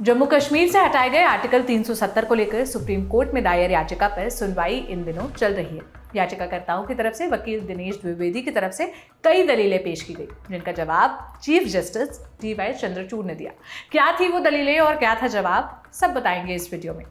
जम्मू कश्मीर से हटाए गए आर्टिकल 370 को लेकर सुप्रीम कोर्ट में दायर याचिका पर सुनवाई इन दिनों चल रही है। याचिकाकर्ताओं की तरफ से वकील दिनेश द्विवेदी की तरफ से कई दलीलें पेश की गई, जिनका जवाब चीफ जस्टिस DY चंद्रचूड़ ने दिया। क्या थी वो दलीलें और क्या था जवाब, सब बताएंगे इस वीडियो में।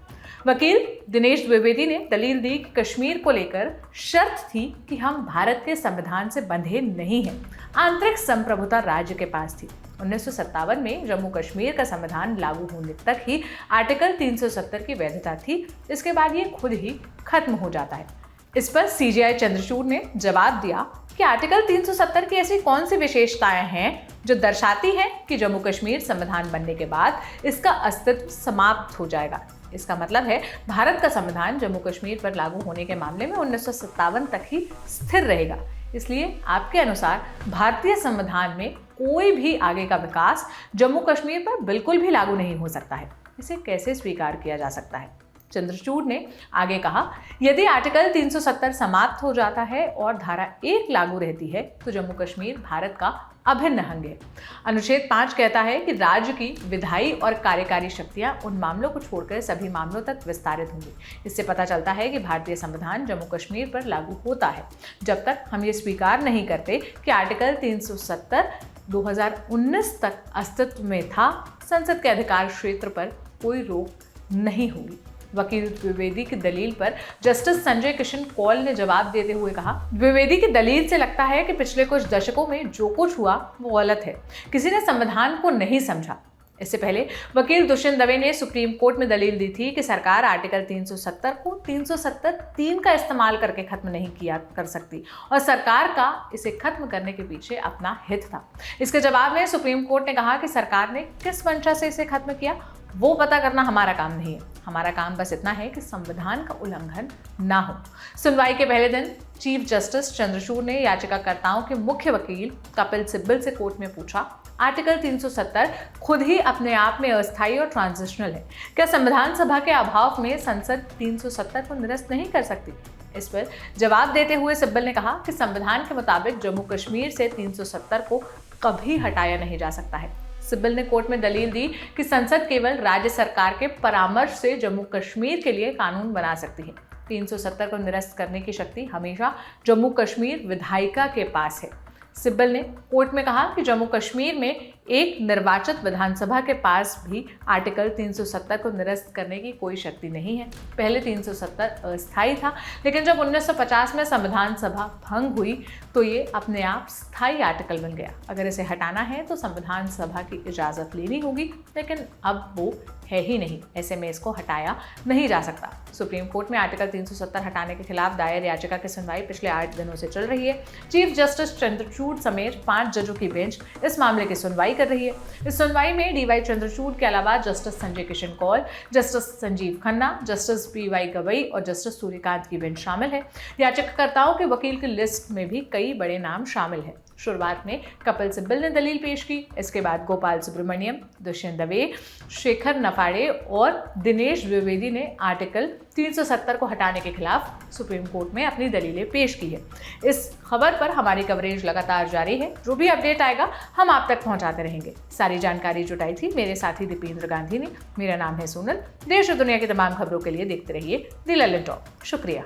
वकील दिनेश द्विवेदी ने दलील दी कि कश्मीर को लेकर शर्त थी कि हम भारत के संविधान से बंधे नहीं हैं, आंतरिक संप्रभुता राज्य के पास थी। 1957 में जम्मू कश्मीर का संविधान लागू होने तक ही आर्टिकल 370 की वैधता थी, इसके बाद ये खुद ही खत्म हो जाता है। इस पर CJI चंद्रचूड़ ने जवाब दिया कि आर्टिकल 370 की ऐसी कौन सी विशेषताएं हैं जो दर्शाती हैं कि जम्मू कश्मीर संविधान बनने के बाद इसका अस्तित्व समाप्त हो जाएगा। इसका मतलब है भारत का संविधान जम्मू कश्मीर पर लागू होने के मामले में 1957 तक ही स्थिर रहेगा। इसलिए आपके अनुसार भारतीय संविधान में कोई भी आगे का विकास जम्मू कश्मीर पर बिल्कुल भी लागू नहीं हो सकता है। इसे कैसे स्वीकार किया जा सकता है? चंद्रचूड़ ने आगे कहा, यदि आर्टिकल 370 समाप्त हो जाता है और धारा 1 लागू रहती है तो जम्मू कश्मीर भारत का अभिन्न अंग है। अनुच्छेद 5 कहता है कि राज्य की विधायी और कार्यकारी शक्तियां उन मामलों को छोड़कर सभी मामलों तक विस्तारित होंगी। इससे पता चलता है कि भारतीय संविधान जम्मू कश्मीर पर लागू होता है जब तक हम ये स्वीकार नहीं करते कि आर्टिकल 370 2019 तक अस्तित्व में था, संसद के अधिकार क्षेत्र पर कोई रोक नहीं होगी। वकील द्विवेदी की दलील पर जस्टिस संजय किशन कौल ने जवाब देते हुए कहा, द्विवेदी की दलील से लगता है कि पिछले कुछ दशकों में जो कुछ हुआ वो गलत है, किसी ने संविधान को नहीं समझा। इससे पहले वकील दुष्यंत दवे ने सुप्रीम कोर्ट में दलील दी थी कि सरकार आर्टिकल 370 को 370(3) का इस्तेमाल करके खत्म नहीं किया कर सकती और सरकार का इसे खत्म करने के पीछे अपना हित था। इसके जवाब में सुप्रीम कोर्ट ने कहा कि सरकार ने किस मंशा से इसे खत्म किया वो पता करना हमारा काम नहीं है, हमारा काम बस इतना है कि संविधान का उल्लंघन ना हो। सुनवाई के पहले दिन चीफ जस्टिस चंद्रचूड़ ने याचिकाकर्ताओं के मुख्य वकील कपिल सिब्बल से कोर्ट में पूछा, आर्टिकल 370 खुद ही अपने आप में अस्थायी और ट्रांजिशनल है, क्या संविधान सभा के अभाव में संसद 370 को निरस्त नहीं कर सकती? इस पर जवाब देते हुए सिब्बल ने कहा कि संविधान के मुताबिक जम्मू कश्मीर से 370 को कभी हटाया नहीं जा सकता है। सिब्बल ने कोर्ट में दलील दी कि संसद केवल राज्य सरकार के परामर्श से जम्मू कश्मीर के लिए कानून बना सकती है। 370 को निरस्त करने की शक्ति हमेशा जम्मू कश्मीर विधायिका के पास है। सिब्बल ने कोर्ट में कहा कि जम्मू कश्मीर में एक निर्वाचित विधानसभा के पास भी आर्टिकल 370 को निरस्त करने की कोई शक्ति नहीं है। पहले 370 अस्थायी था, लेकिन जब 1950 में संविधान सभा भंग हुई तो ये अपने आप स्थायी आर्टिकल बन गया। अगर इसे हटाना है तो संविधान सभा की इजाज़त लेनी होगी, लेकिन अब वो है ही नहीं, ऐसे में इसको हटाया नहीं जा सकता। सुप्रीम कोर्ट में आर्टिकल 370 हटाने के खिलाफ दायर याचिका की सुनवाई पिछले 8 दिनों से चल रही है। चीफ जस्टिस चंद्रचूड़ समेत 5 जजों की बेंच इस मामले की सुनवाई कर रही है। इस सुनवाई में DY चंद्रचूड़ के अलावा justice Sanjay Kishan Kaul, justice Sanjiv Khanna, justice PY Gavai और जस्टिस सूर्यकांत की बेंच शामिल है। याचिकाकर्ताओं के वकील की लिस्ट में भी कई बड़े नाम शामिल हैं। शुरुआत में कपिल सिब्बल ने दलील पेश की, इसके बाद गोपाल सुब्रमण्यम, दुष्यंत दवे, शेखर नफाड़े और दिनेश द्विवेदी ने आर्टिकल 370 को हटाने के खिलाफ सुप्रीम कोर्ट में अपनी दलीलें पेश की है। इस खबर पर हमारी कवरेज लगातार जारी है, जो भी अपडेट आएगा हम आप तक पहुंचाते रहेंगे। सारी जानकारी जुटाई थी मेरे साथी दीपेंद्र गांधी ने। मेरा नाम है सोनल। देश और दुनिया की तमाम खबरों के लिए देखते रहिए द लल्लन टॉप। शुक्रिया।